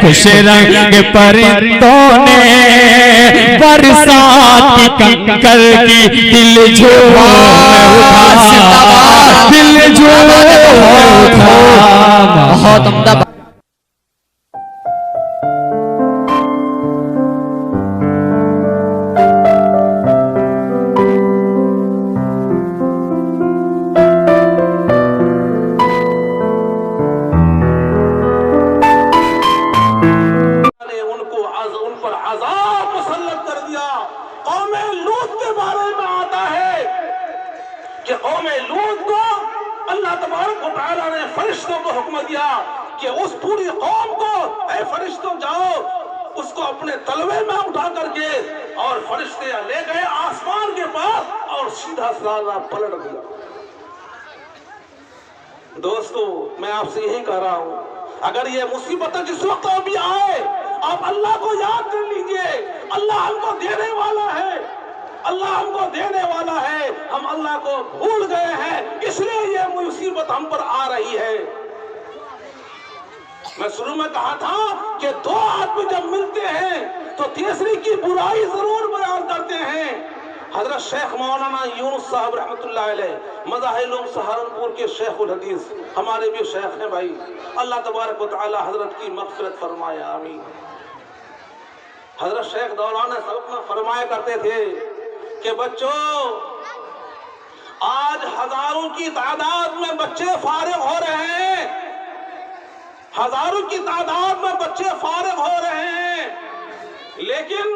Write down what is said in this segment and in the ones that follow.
خوش رنگ پرندوں نے برسات کی کنکر کی دل جھوم اٹھا، دل جھوم اٹھا۔ بہت عمدہ فرشتوں کو حکم دیا کہ اس پوری قوم کو اے فرشتوں جاؤ اس کو اپنے تلوے میں اٹھا کر کے، اور فرشتے لے گئے آسمان کے پاس اور سیدھا سادہ پلٹ دیا۔ دوستو میں آپ سے یہی کہہ رہا ہوں، اگر یہ مصیبت جس وقت بھی آئے آپ اللہ کو یاد کر لیجئے، اللہ ہم کو دینے والا ہے، اللہ ہم کو دینے والا ہے، ہم اللہ کو بھول گئے ہیں، اس لیے یہ مصیبت ہم پر آ رہی ہے۔ میں شروع میں کہا تھا کہ دو آدمی جب ملتے ہیں تو تیسری کی برائی ضرور بیان کرتے ہیں۔ حضرت شیخ مولانا یونس صاحب رحمت اللہ علیہ مظاہر علوم سہارنپور کے شیخ الحدیث، ہمارے بھی شیخ ہیں بھائی، اللہ تبارک و تعالی حضرت کی مغفرت فرمائے، آمین۔ حضرت شیخ دوران سبق میں فرمایا کرتے تھے کہ بچوں آج ہزاروں کی تعداد میں بچے فارغ ہو رہے ہیں، ہزاروں کی تعداد میں بچے فارغ ہو رہے ہیں، لیکن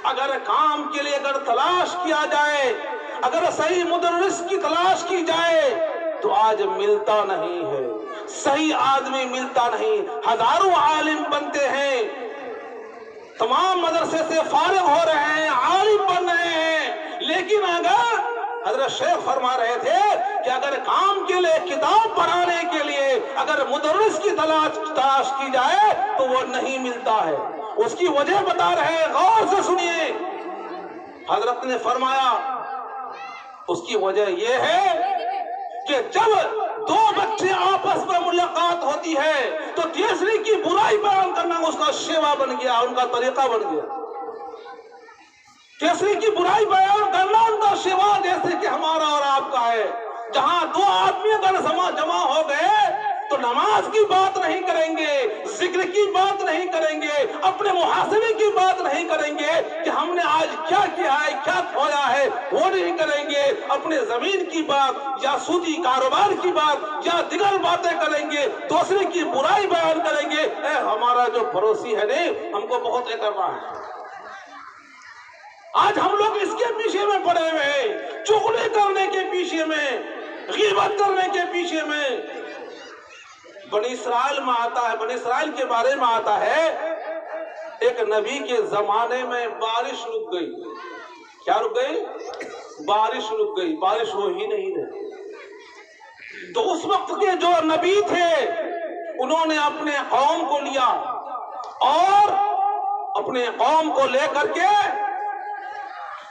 اگر کام کے لیے اگر تلاش کیا جائے، اگر صحیح مدرس کی تلاش کی جائے تو آج ملتا نہیں ہے، صحیح آدمی ملتا نہیں۔ ہزاروں عالم بنتے ہیں، تمام مدرسے سے فارغ ہو رہے ہیں، عالم بن رہے ہیں، لیکن اگر حضرت شیخ فرما رہے تھے کہ اگر کام کے لیے کتاب پڑھانے کے لیے اگر مدرس کی تلاش کی جائے تو وہ نہیں ملتا ہے۔ اس کی وجہ بتا رہے ہیں، غور سے سنیے۔ حضرت نے فرمایا اس کی وجہ یہ ہے کہ جب دو بچے آپس میں ملاقات ہوتی ہے تو تیسری کی برائی بیان کرنا اس کا شیوا بن گیا، ان کا طریقہ بن گیا۔ تیسری کی برائی بیان کرنا ان کا شیوا جیسے کہ ہمارا اور آپ کا ہے۔ جہاں دو آدمی اگر جمع ہو گئے تو نماز کی بات نہیں کریں گے، ذکر کی بات نہیں کریں گے، اپنے محاسبے کی بات نہیں کریں گے کہ ہم نے آج کیا کیا ہے، کیا کھویا ہے، وہ نہیں کریں گے۔ اپنے زمین کی بات یا سودی کاروبار کی بات یا دیگر باتیں کریں گے، دوسرے کی برائی بیان کریں گے، اے ہمارا جو پڑوسی ہے نہیں ہم کو بہت یہ کر رہا ہے۔ آج ہم لوگ اس کے پیچھے میں پڑے ہوئے ہیں، چغلی کرنے کے پیچھے میں، غیبت کرنے کے پیچھے میں۔ بنی اسرائیل میں آتا ہے، بنی اسرائیل کے بارے میں آتا ہے، ایک نبی کے زمانے میں بارش رک گئی۔ کیا رک گئی؟ بارش رک گئی، بارش ہو ہی نہیں رہی۔ تو اس وقت کے جو نبی تھے انہوں نے اپنے قوم کو لیا اور اپنے قوم کو لے کر کے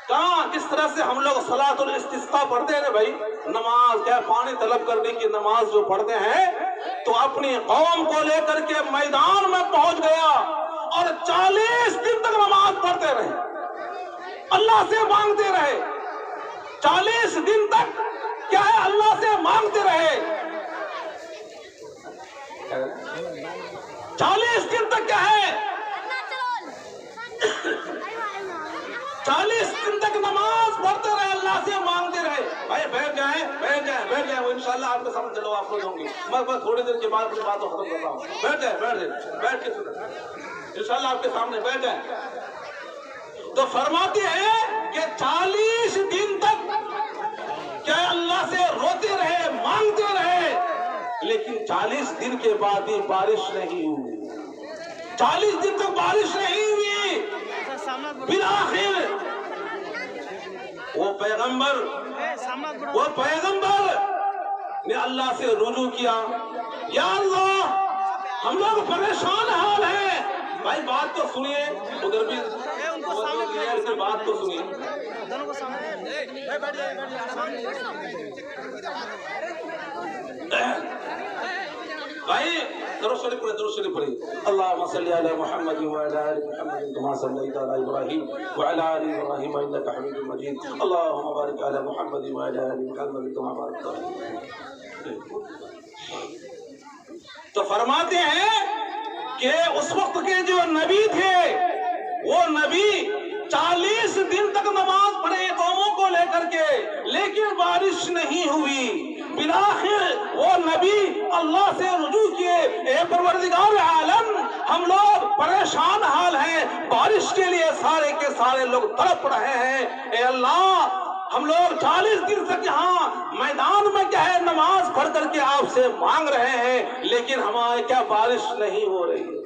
کہاں جس طرح سے ہم لوگ صلاۃ الاستسقاء پڑھتے ہیں نا بھائی، نماز کیا پانی طلب کرنے کی نماز جو پڑھتے ہیں، تو اپنی قوم کو لے کر کے میدان میں پہنچ گیا اور 40 دن تک نماز پڑھتے رہے، اللہ سے مانگتے رہے۔ 40 دن تک کیا ہے اللہ سے مانگتے رہے، 40 دن تک کیا ہے 40 دن تک نماز پڑھتے رہے، اللہ سے مانگتے رہے۔ بھائی بیٹھ جائیں، بیٹھ جائیں، بیٹھ جائیں، وہ انشاءاللہ آپ کو سمجھ چلو آپ کو ہوں گی، میں تھوڑی دیر کے بعد اپنی بات کو ختم کرتا ہوں۔ بیٹھ جائیں، بیٹھ جائیں، بیٹھ کے سنیں، انشاءاللہ آپ کے سامنے بیٹھ جائیں۔ تو فرماتے ہیں کہ 40 دن تک کیا اللہ سے روتے رہے، مانگتے رہے، لیکن 40 دن کے بعد بھی بارش نہیں ہوئی، 40 دن تک بارش نہیں ہوئی۔ بالآخر وہ پیغمبر نے اللہ سے رجوع کیا، یا اللہ ہم لوگ پریشان حال ہیں۔ بھائی بات تو سنیے، ادھر بھی بات تو سنیے۔ بھائی درود شریف پڑھیں اللهم صل علی محمد وعلى ال محمد كما صليت على ابراہیم وعلى ال ابراہیم انك حمید مجید اللهم بارک علی محمد وعلى ال محمد كما باركت على ابراہیم۔ تو فرماتے ہیں کہ اس وقت کے جو نبی تھے وہ نبی 40 دن تک نماز پڑھے قوموں کو لے کر کے، لیکن بارش نہیں ہوئی۔ بالآخر وہ نبی اللہ سے رجوع کیے، اے پروردگار عالم ہم لوگ پریشان حال ہیں، بارش کے لیے سارے کے سارے لوگ تڑپ رہے ہیں، اے اللہ ہم لوگ 40 دن تک یہاں میدان میں کیا ہے نماز پڑھ کر کے آپ سے مانگ رہے ہیں، لیکن ہمارے کیا بارش نہیں ہو رہی ہے۔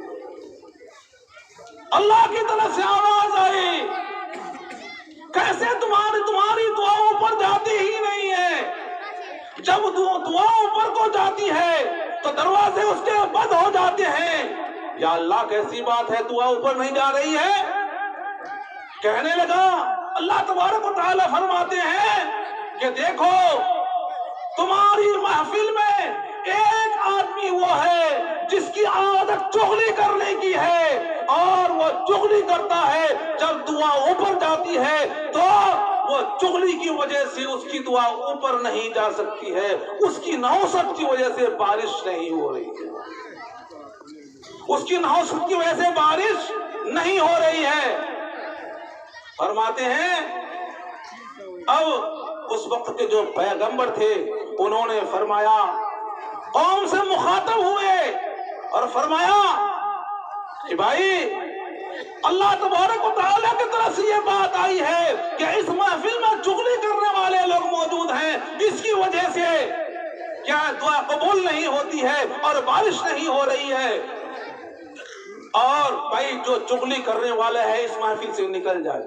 اللہ کی طرف سے آواز آئی، کیسے تمہاری دعاؤں پر جاتی ہی نہیں ہے؟ جب دعاؤں پر کو جاتی ہے تو دروازے اس کے بند ہو جاتے ہیں۔ یا اللہ کیسی بات ہے، دعا اوپر نہیں جا رہی ہے؟ کہنے لگا، اللہ تبارک و تعالی فرماتے ہیں کہ دیکھو تمہاری محفل میں ایک آدمی وہ ہے جس کی عادت چغلی کرنے کی ہے، اور وہ چغلی کرتا ہے، جب دعا اوپر جاتی ہے تو وہ چغلی کی وجہ سے اس کی دعا اوپر نہیں جا سکتی ہے، اس کی نحوست کی وجہ سے بارش نہیں ہو رہی ہے، اس کی نحوست کی وجہ سے بارش نہیں ہو رہی ہے۔ فرماتے ہیں اب اس وقت کے جو پیغمبر تھے انہوں نے فرمایا، قوم سے مخاطب ہوئے اور فرمایا کہ بھائی اللہ تبارک و تعالیٰ کی طرف سے یہ بات آئی ہے کہ اس محفل میں چغلی کرنے والے لوگ موجود ہیں، اس کی وجہ سے کیا دعا قبول نہیں ہوتی ہے اور بارش نہیں ہو رہی ہے، اور بھائی جو چغلی کرنے والے ہیں اس محفل سے نکل جائے،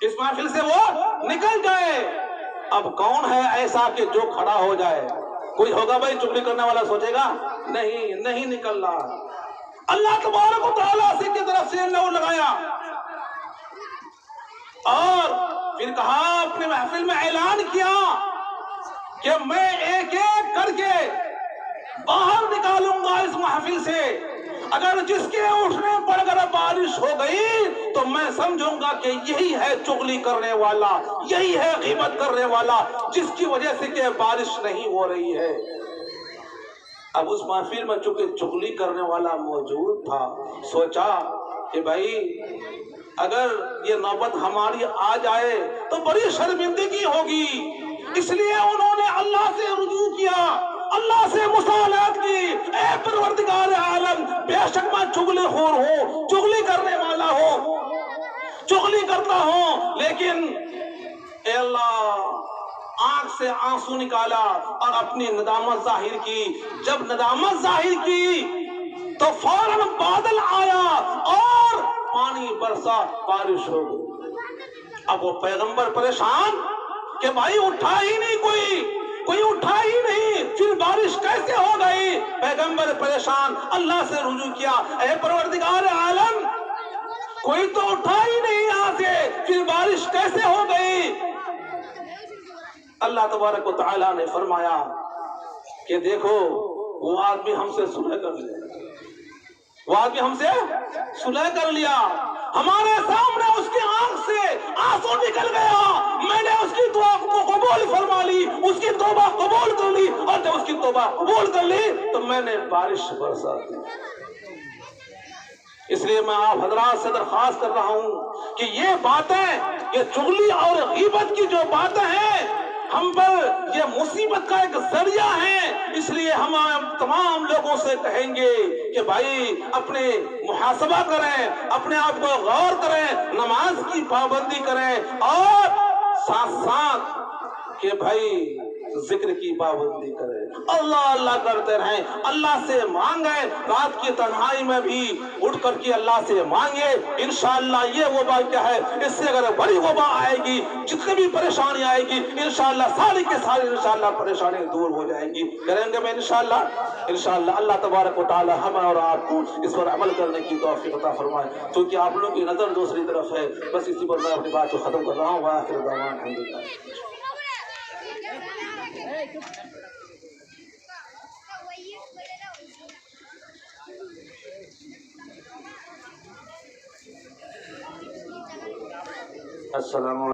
اس محفل سے وہ نکل جائے۔ اب کون ہے ایسا کہ جو کھڑا ہو جائے؟ کوئی ہوگا بھائی چغلی کرنے والا سوچے گا؟ نہیں نکل رہا۔ اللہ تبارک و تعالیٰ سے کی طرف سے لو لگایا اور پھر کہا، اپنے محفل میں اعلان کیا کہ میں ایک ایک کر کے باہر نکالوں گا اس محفل سے، اگر جس کے اٹھنے پر اگر بارش ہو گئی تو میں سمجھوں گا کہ یہی ہے چغلی کرنے والا، یہی ہے غیبت کرنے والا، جس کی وجہ سے کہ بارش نہیں ہو رہی ہے۔ اب اس محفل میں چونکہ چغلی کرنے والا موجود تھا، سوچا کہ بھائی اگر یہ نوبت ہماری آ جائے تو بڑی شرمندگی ہوگی، اس لیے انہوں نے اللہ سے رجوع کیا، اللہ سے مصالحت کی، اے پروردگار عالم بے شک میں چغلی خور ہوں، چغلی کرنے والا ہوں، چغلی کرتا ہوں، لیکن اے اللہ آنکھ سے آنسو نکالا اور اپنی ندامت ظاہر کی۔ جب ندامت ظاہر کی تو فوراً بادل آیا اور پانی برسا، بارش ہو گئی۔ اب وہ پیغمبر پریشان کہ بھائی اٹھا ہی نہیں کوئی اٹھا ہی نہیں، پھر بارش کیسے ہو گئی؟ پیغمبر پریشان، اللہ سے رجوع کیا، اے پروردگار عالم کوئی تو اٹھا ہی نہیں یہاں سے، پھر بارش کیسے ہو گئی؟ اللہ تبارک و تعالیٰ نے فرمایا کہ دیکھو وہ آدمی ہم سے صلح کر لیا، ہمارے سامنے اس کی آنکھ سے آنسو نکل گیا، میں نے اس کی دعا کو قبول فرما لی، اس کی توبہ قبول کر لی، اور جب اس کی توبہ قبول کر لی تو میں نے بارش برسا دی۔ اس لیے میں آپ حضرات سے درخواست کر رہا ہوں کہ یہ باتیں، یہ چغلی اور غیبت کی جو باتیں ہیں ہم پر یہ مصیبت کا ایک ذریعہ ہے، اس لیے ہم تمام لوگوں سے کہیں گے کہ بھائی اپنے محاسبہ کریں، اپنے آپ کو غور کریں، نماز کی پابندی کریں، اور ساتھ ساتھ کہ بھائی ذکر کی پابندی کریں، اللہ کرتے رہیں، اللہ سے مانگیں، رات کی تنہائی میں بھی اٹھ کر کے اللہ سے مانگے، انشاءاللہ یہ وبا کیا ہے، اس سے اگر بڑی وبا آئے گی، جتنی بھی پریشانی آئے گی، انشاءاللہ ساری کے ساری انشاءاللہ پریشانی دور ہو جائیں گی۔ کریں گے میں انشاءاللہ اللہ تبارک و تعالی ہمیں اور آپ کو اس پر عمل کرنے کی توفیق عطا فرمائے، کیونکہ آپ لوگوں کی نظر دوسری طرف ہے۔ بس اسی پر میں اپنی بات کو ختم کر رہا ہوں۔ وآخر دعوانا الحمدللہ۔ السلام